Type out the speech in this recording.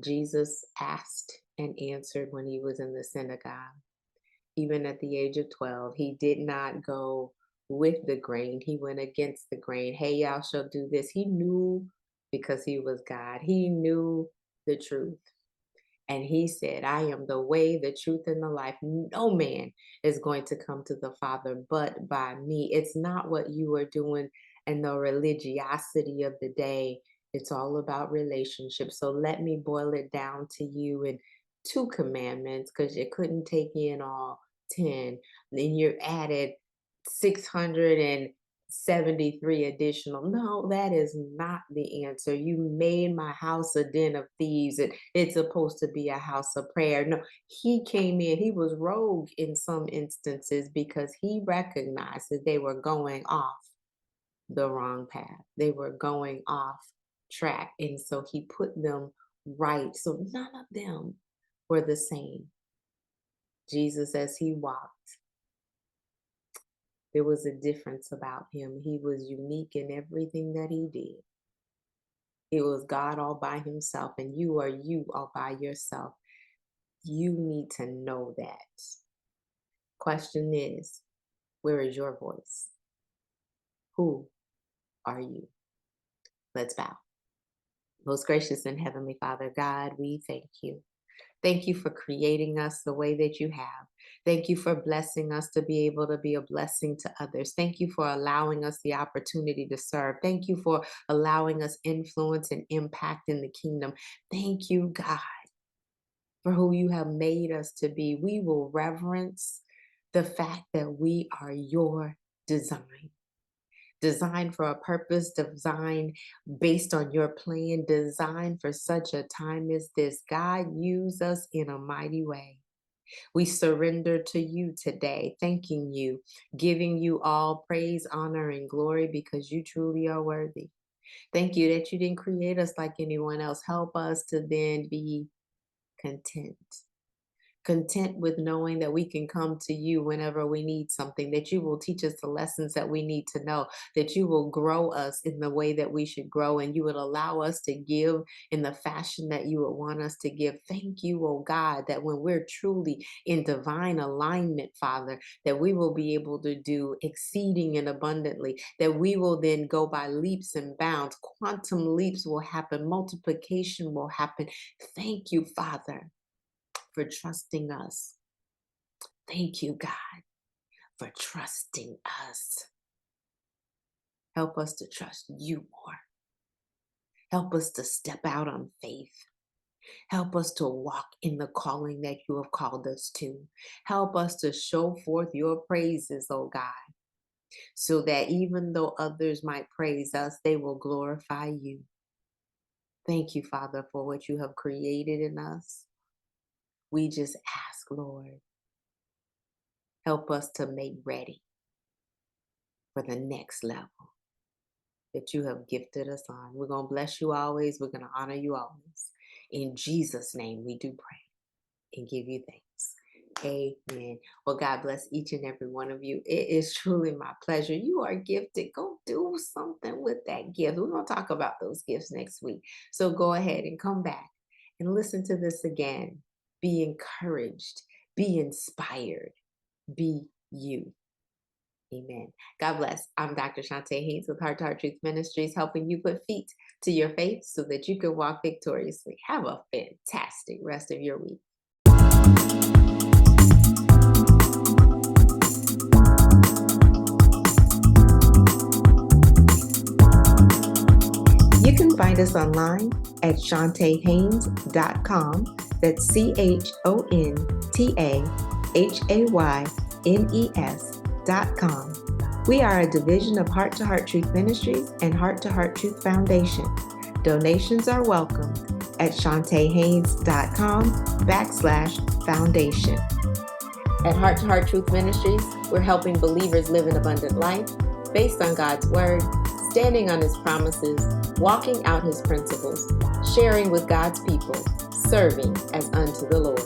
Jesus asked and answered when he was in the synagogue. Even at the age of 12, he did not go with the grain. He went against the grain. Hey, y'all shall do this. He knew because he was God. He knew the truth. And he said, I am the way, the truth, and the life. No man is going to come to the Father but by me. It's not what you are doing and the religiosity of the day. It's all about relationships. So let me boil it down to you in 2 commandments, because you couldn't take in all 10. Then you added 673 additional. No, that is not the answer. You made my house a den of thieves, and it's supposed to be a house of prayer. No, he came in, he was rogue in some instances because he recognized that they were going off the wrong path. They were going off track. And so he put them right. So none of them were the same. Jesus, as he walked, there was a difference about him. He was unique in everything that he did. It was God all by himself, and you are you all by yourself. You need to know that. Question is, where is your voice? Who are you? Let's bow. Most gracious and heavenly Father, God, we thank you. Thank you for creating us the way that you have. Thank you for blessing us to be able to be a blessing to others. Thank you for allowing us the opportunity to serve. Thank you for allowing us influence and impact in the kingdom. Thank you, God, for who you have made us to be. We will reverence the fact that we are your design. Designed for a purpose, designed based on your plan, designed for such a time as this. God, use us in a mighty way. We surrender to you today, thanking you, giving you all praise, honor, and glory because you truly are worthy. Thank you that you didn't create us like anyone else. Help us to then be content. Content with knowing that we can come to you whenever we need something, that you will teach us the lessons that we need to know, that you will grow us in the way that we should grow, and you would allow us to give in the fashion that you would want us to give. Thank you, oh God, that when we're truly in divine alignment, Father, that we will be able to do exceeding and abundantly, that we will then go by leaps and bounds. Quantum leaps will happen. Multiplication will happen. Thank you, Father, for trusting us. Thank you, God, for trusting us. Help us to trust you more. Help us to step out on faith. Help us to walk in the calling that you have called us to. Help us to show forth your praises, oh God, so that even though others might praise us, they will glorify you. Thank you, Father, for what you have created in us. We just ask, Lord, help us to make ready for the next level that you have gifted us on. We're going to bless you always. We're going to honor you always. In Jesus' name, we do pray and give you thanks. Amen. Well, God bless each and every one of you. It is truly my pleasure. You are gifted. Go do something with that gift. We're going to talk about those gifts next week. So go ahead and come back and listen to this again. Be encouraged. Be inspired. Be you. Amen. God bless. I'm Dr. Chonta Haynes with Heart Truth Ministries, helping you put feet to your faith so that you can walk victoriously. Have a fantastic rest of your week. You can find us online at ChontaHaynes.com. That's ChontaHaynes.com. We are a division of Heart Truth Ministries and Heart Truth Foundation. Donations are welcomed at ChontaHaynes.com/foundation. At Heart Truth Ministries, we're helping believers live an abundant life based on God's Word, standing on His promises, walking out His principles, sharing with God's people, serving as unto the Lord.